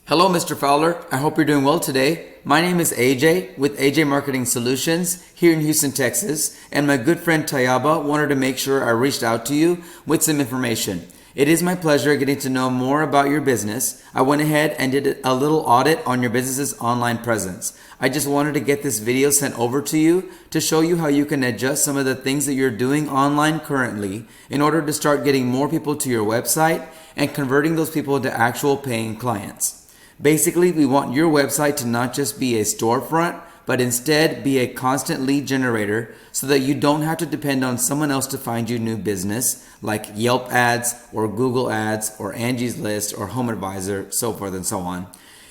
Hello, Mr. Fowler. I hope you're doing well today. My name is AJ with AJ Marketing Solutions here in Houston, Texas, and my good friend Tayaba wanted to make sure I reached out to you with some information. It is my pleasure getting to know more about your business. I went ahead and did a little audit on your business's online presence. I just wanted to get this video sent over to you to show you how you can adjust some of the things that you're doing online currently in order to start getting more people to your website and converting those people to actual paying clients. Basically, we want your website to not just be a storefront, but instead be a constant lead generator so that you don't have to depend on someone else to find you new business like Yelp ads or Google ads or Angie's List or Home Advisor, so forth and so on.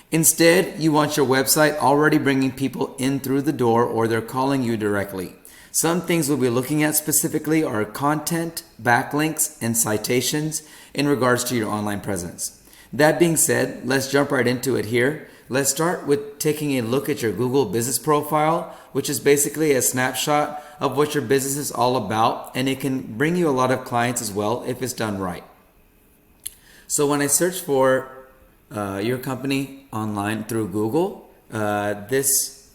Instead, you want your website already bringing people in through the door or they're calling you directly. Some things we'll be looking at specifically are content, backlinks, and citations in regards to your online presence. That being said, let's jump right into it here. Let's start with taking a look at your Google business profile, which is basically a snapshot of what your business is all about, and it can bring you a lot of clients as well if it's done right. So when I search for your company online through Google, this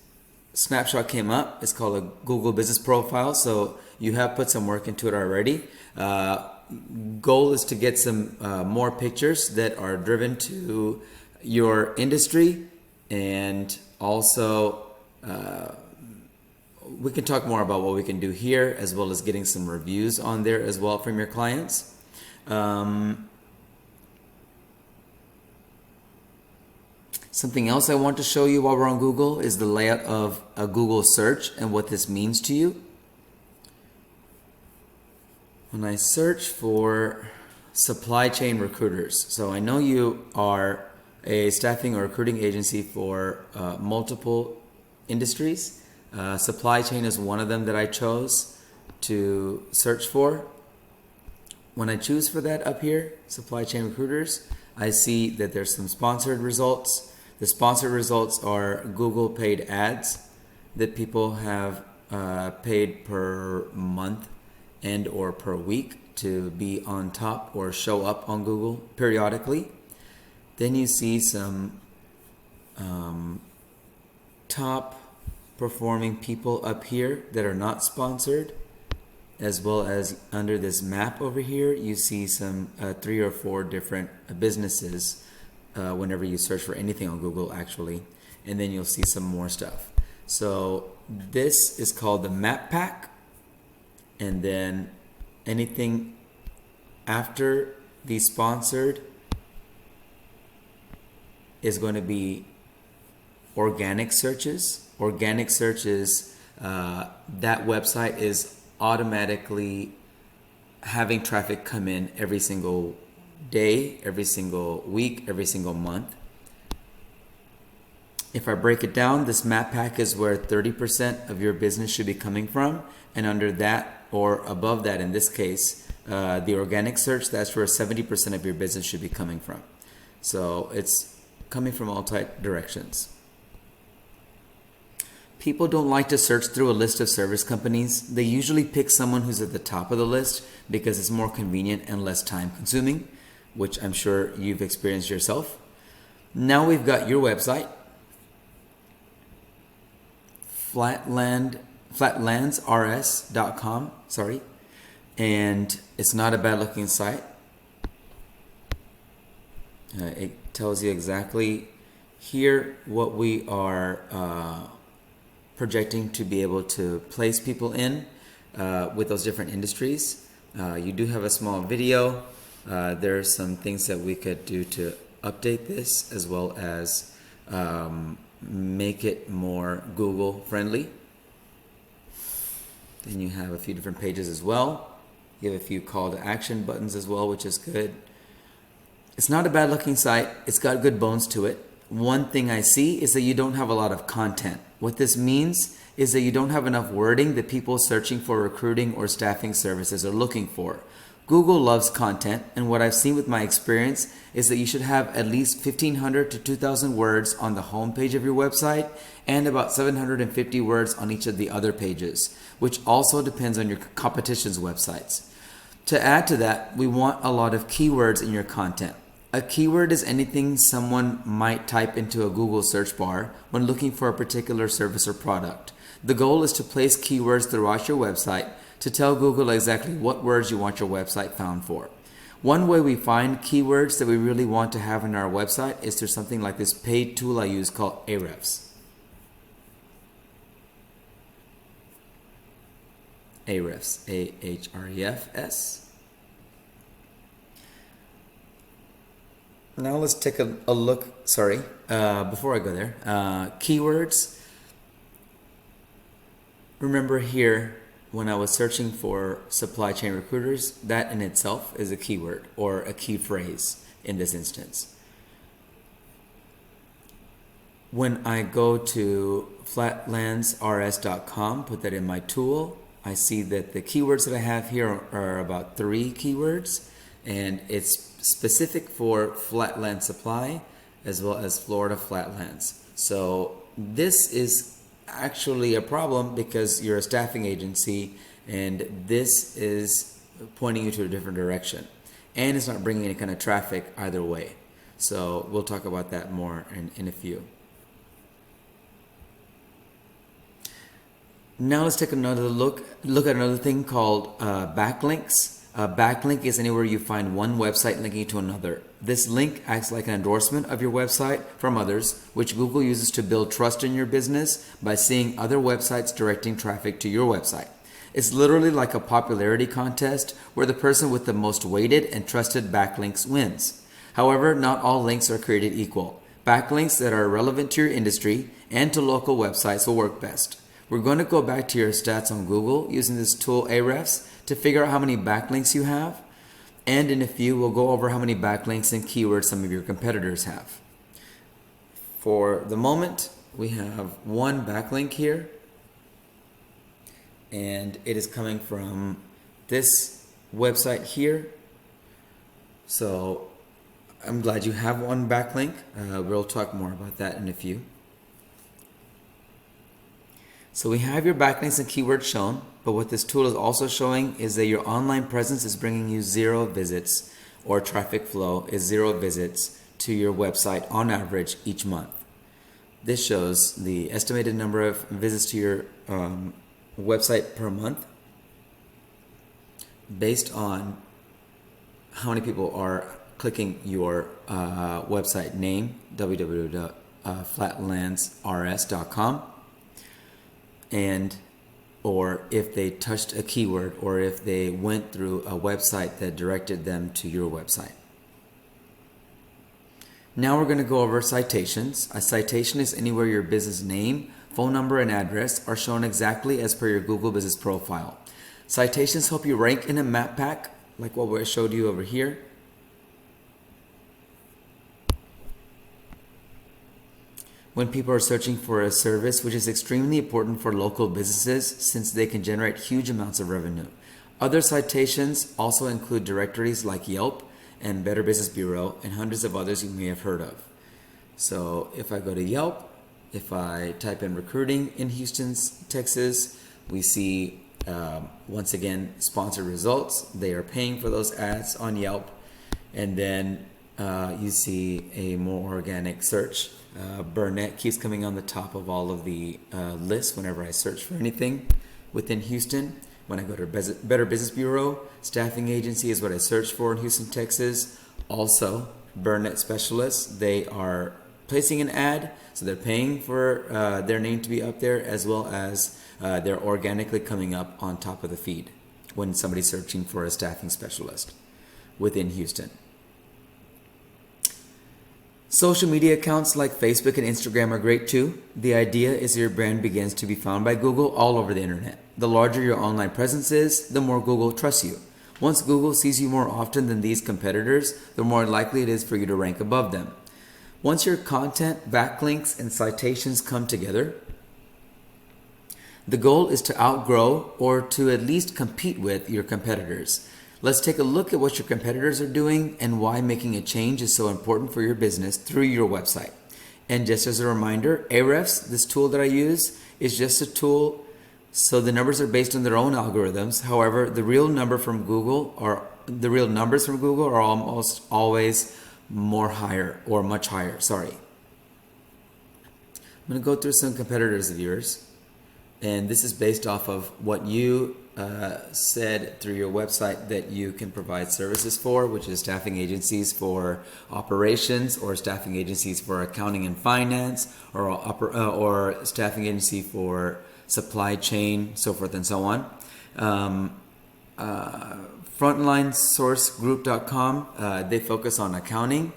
snapshot came up. It's called a Google business profile, so you have put some work into it already. Goal is to get some more pictures that are driven to your industry, and also we can talk more about what we can do here, as well as getting some reviews on there as well from your clients. Something else I want to show you while we're on Google is the layout of a Google search and what this means to you. When I search for supply chain recruiters, so I know you are a staffing or recruiting agency for multiple industries. Supply chain is one of them that I chose to search for. When I choose for that up here, supply chain recruiters, I see that there's some sponsored results. The sponsored results are Google paid ads that people have paid per month and or per week to be on top or show up on Google periodically. Then you see some top performing people up here that are not sponsored, as well as under this map over here you see some 3 or 4 different businesses whenever you search for anything on Google actually, and then you'll see some more stuff. So this is called the map pack. And then anything after the sponsored is going to be organic searches. Organic searches, that website is automatically having traffic come in every single day, every single week, every single month. If I break it down, this map pack is where 30% of your business should be coming from, and under that or above that, in this case, the organic search, that's where 70% of your business should be coming from. So it's coming from all type directions. People don't like to search through a list of service companies. They usually pick someone who's at the top of the list because it's more convenient and less time consuming, which I'm sure you've experienced yourself. Now we've got your website, flatlandsrs.com, and it's not a bad looking site. It tells you exactly here what we are projecting to be able to place people in with those different industries. You do have a small video. There are some things that we could do to update this, as well as make it more Google friendly. Then you have a few different pages as well. You have a few call to action buttons as well, which is good. It's not a bad looking site. It's got good bones to it. One thing I see is that you don't have a lot of content. What this means is that you don't have enough wording that people searching for recruiting or staffing services are looking for. Google loves content, and what I've seen with my experience is that you should have at least 1,500 to 2,000 words on the home page of your website and about 750 words on each of the other pages, which also depends on your competition's websites. To add to that, we want a lot of keywords in your content. A keyword is anything someone might type into a Google search bar when looking for a particular service or product. The goal is to place keywords throughout your website to tell Google exactly what words you want your website found for. One way we find keywords that we really want to have in our website is through something like this paid tool I use called Ahrefs. Ahrefs, A-H-R-E-F-S. Now let's take a look, before I go there, keywords. Remember here, when I was searching for supply chain recruiters, that in itself is a keyword or a key phrase in this instance. When I go to flatlandsrs.com, put that in my tool, I see that the keywords that I have here are about 3 keywords, and it's specific for flatland supply as well as Florida flatlands. So this is actually a problem because you're a staffing agency and this is pointing you to a different direction, and it's not bringing any kind of traffic either way. So we'll talk about that more in a few. Now let's take another look at another thing called backlinks. A backlink is anywhere you find one website linking to another. This link acts like an endorsement of your website from others, which Google uses to build trust in your business by seeing other websites directing traffic to your website. It's literally like a popularity contest where the person with the most weighted and trusted backlinks wins. However, not all links are created equal. Backlinks that are relevant to your industry and to local websites will work best. We're going to go back to your stats on Google using this tool Ahrefs to figure out how many backlinks you have, and in a few we'll go over how many backlinks and keywords some of your competitors have. For the moment, we have one backlink here, and it is coming from this website here. So I'm glad you have one backlink. We'll talk more about that in a few. So we have your backlinks and keywords shown, but what this tool is also showing is that your online presence is bringing you 0 visits, or traffic flow is 0 visits to your website on average each month. This shows the estimated number of visits to your website per month based on how many people are clicking your website name, www.flatlandsrs.com, and or if they touched a keyword or if they went through a website that directed them to your website. Now we're going to go over citations. A citation is anywhere your business name, phone number, and address are shown exactly as per your Google Business Profile. Citations help you rank in a map pack, like what I showed you over here. When people are searching for a service, which is extremely important for local businesses since they can generate huge amounts of revenue. Other citations also include directories like Yelp and Better Business Bureau and hundreds of others you may have heard of. So if I go to Yelp, if I type in recruiting in Houston, Texas, we see once again sponsored results. They are paying for those ads on Yelp, and then you see a more organic search. Burnett keeps coming on the top of all of the lists whenever I search for anything within Houston. When I go to Better Business Bureau, staffing agency is what I search for in Houston, Texas. Also, Burnett specialists, they are placing an ad, so they're paying for their name to be up there, as well as they're organically coming up on top of the feed when somebody's searching for a staffing specialist within Houston. Social media accounts like Facebook and Instagram are great too. The idea is your brand begins to be found by Google all over the internet. The larger your online presence is, the more Google trusts you. Once Google sees you more often than these competitors, the more likely it is for you to rank above them. Once your content, backlinks, and citations come together, the goal is to outgrow or to at least compete with your competitors. Let's take a look at what your competitors are doing and why making a change is so important for your business through your website. And just as a reminder, Ahrefs, this tool that I use, is just a tool, so the numbers are based on their own algorithms. However, the real numbers from Google are almost always much higher. Sorry. I'm going to go through some competitors of yours, and this is based off of what you said through your website that you can provide services for, which is staffing agencies for operations, or staffing agencies for accounting and finance, or staffing agency for supply chain, so forth and so on. FrontlineSourceGroup.com, they focus on accounting.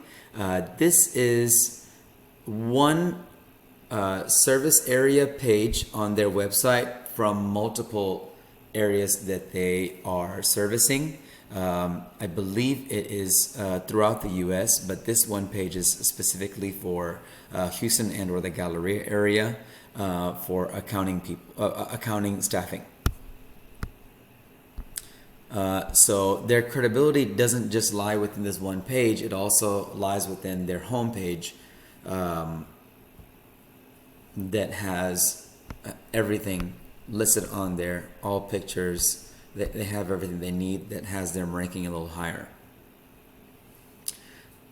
This is one service area page on their website from multiple areas that they are servicing. I believe it is throughout the U.S., but this one page is specifically for Houston and or the Galleria area for accounting staffing. So their credibility doesn't just lie within this one page, it also lies within their homepage that has everything listed on there, all pictures. They have everything they need that has them ranking a little higher.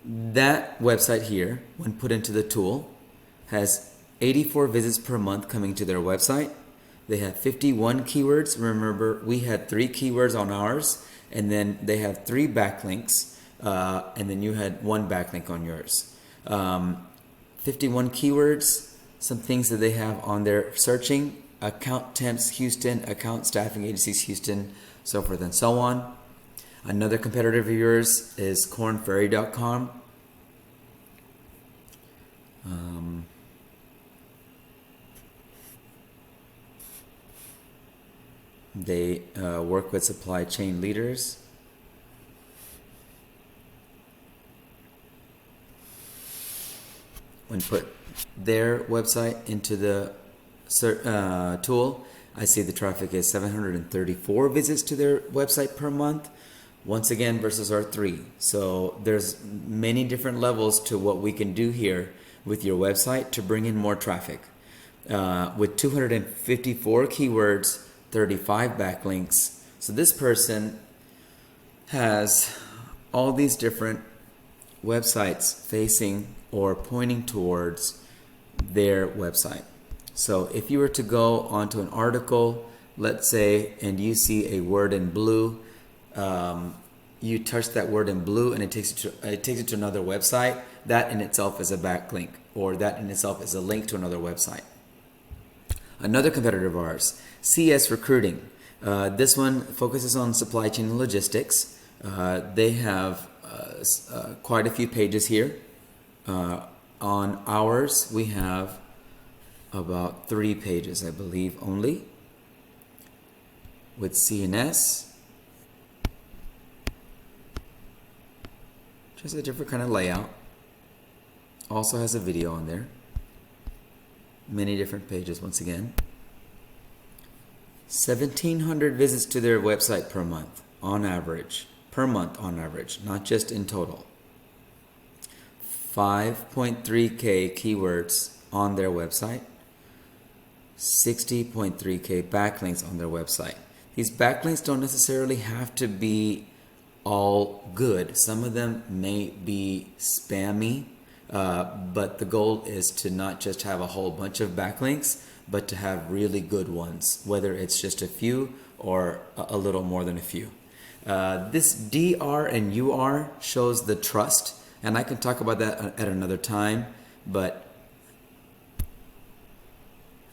That website here, when put into the tool, has 84 visits per month coming to their website. They have 51 keywords. Remember, we had 3 keywords on ours, and then they have 3 backlinks, and then you had 1 backlink on yours. 51 keywords, some things that they have on their searching: account temps Houston, account staffing agencies Houston, so forth and so on. Another competitor of yours is cornferry.com. They work with supply chain leaders. When put their website into the tool, I see the traffic is 734 visits to their website per month, once again versus our 3. So there's many different levels to what we can do here with your website to bring in more traffic. With 254 keywords, 35 backlinks. So this person has all these different websites facing or pointing towards their website. So if you were to go onto an article, let's say, and you see a word in blue, you touch that word in blue and it takes you to another website. That in itself is a backlink, or that in itself is a link to another website. Another competitor of ours, CS Recruiting. This one focuses on supply chain and logistics. They have quite a few pages here. On ours, we have about 3 pages, I believe, only. With CNS, just a different kind of layout. Also has a video on there. Many different pages once again. 1,700 visits to their website per month on average. Per month on average, not just in total. 5.3K keywords on their website. 60.3K backlinks on their website. These backlinks don't necessarily have to be all good. Some of them may be spammy, but the goal is to not just have a whole bunch of backlinks, but to have really good ones, whether it's just a few or a little more than a few. This DR and UR shows the trust, and I can talk about that at another time, but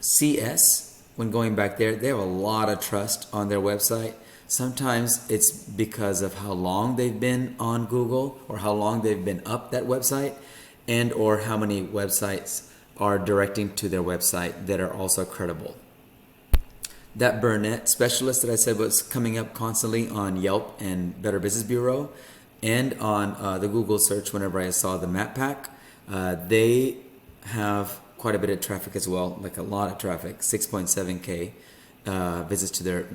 CS, when going back there, they have a lot of trust on their website. Sometimes it's because of how long they've been on Google, or how long they've been up that website, and or how many websites are directing to their website that are also credible. That Burnett specialist that I said was coming up constantly on Yelp and Better Business Bureau, and on the Google search whenever I saw the map pack, they have quite a bit of traffic as well, like a lot of traffic, 6.7K visits to their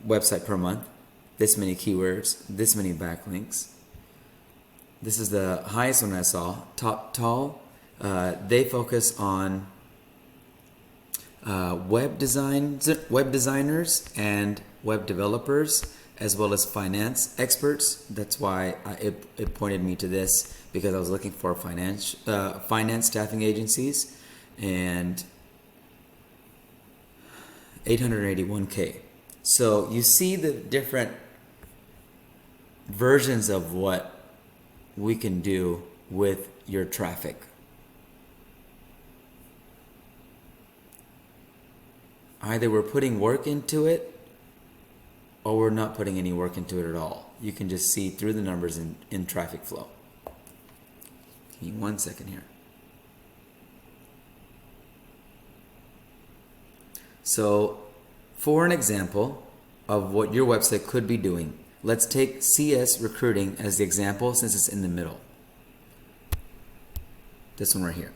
website per month, this many keywords, this many backlinks. This is the highest one I saw, Top Tall. They focus on web designers and web developers, as well as finance experts. That's why it pointed me to this, because I was looking for finance staffing agencies, and 881K. So you see the different versions of what we can do with your traffic. Either we're putting work into it or we're not putting any work into it at all. You can just see through the numbers in traffic flow. Give me 1 second here. So for an example of what your website could be doing, let's take CS recruiting as the example since it's in the middle. This one right here.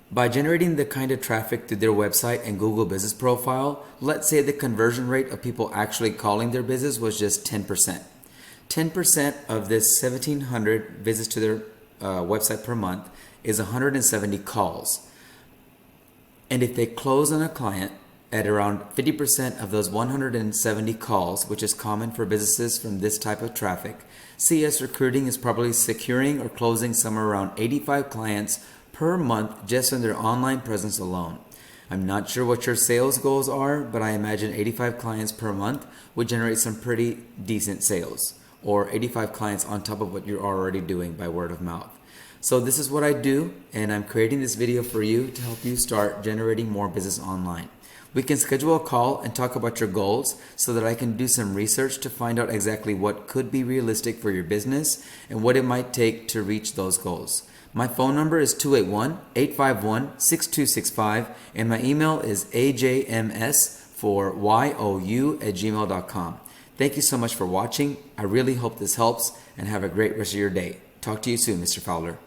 By generating the kind of traffic through their website and Google business profile, let's say the conversion rate of people actually calling their business was just 10%. 10% of this 1,700 visits to their website per month is 170 calls. And if they close on a client at around 50% of those 170 calls, which is common for businesses from this type of traffic, CS recruiting is probably securing or closing somewhere around 85 clients per month just on their online presence alone. I'm not sure what your sales goals are, but I imagine 85 clients per month would generate some pretty decent sales, or 85 clients on top of what you're already doing by word of mouth. So this is what I do, and I'm creating this video for you to help you start generating more business online. We can schedule a call and talk about your goals so that I can do some research to find out exactly what could be realistic for your business and what it might take to reach those goals. My phone number is 281-851-6265, and my email is ajms4you@gmail.com. Thank you so much for watching. I really hope this helps, and have a great rest of your day. Talk to you soon, Mr. Fowler.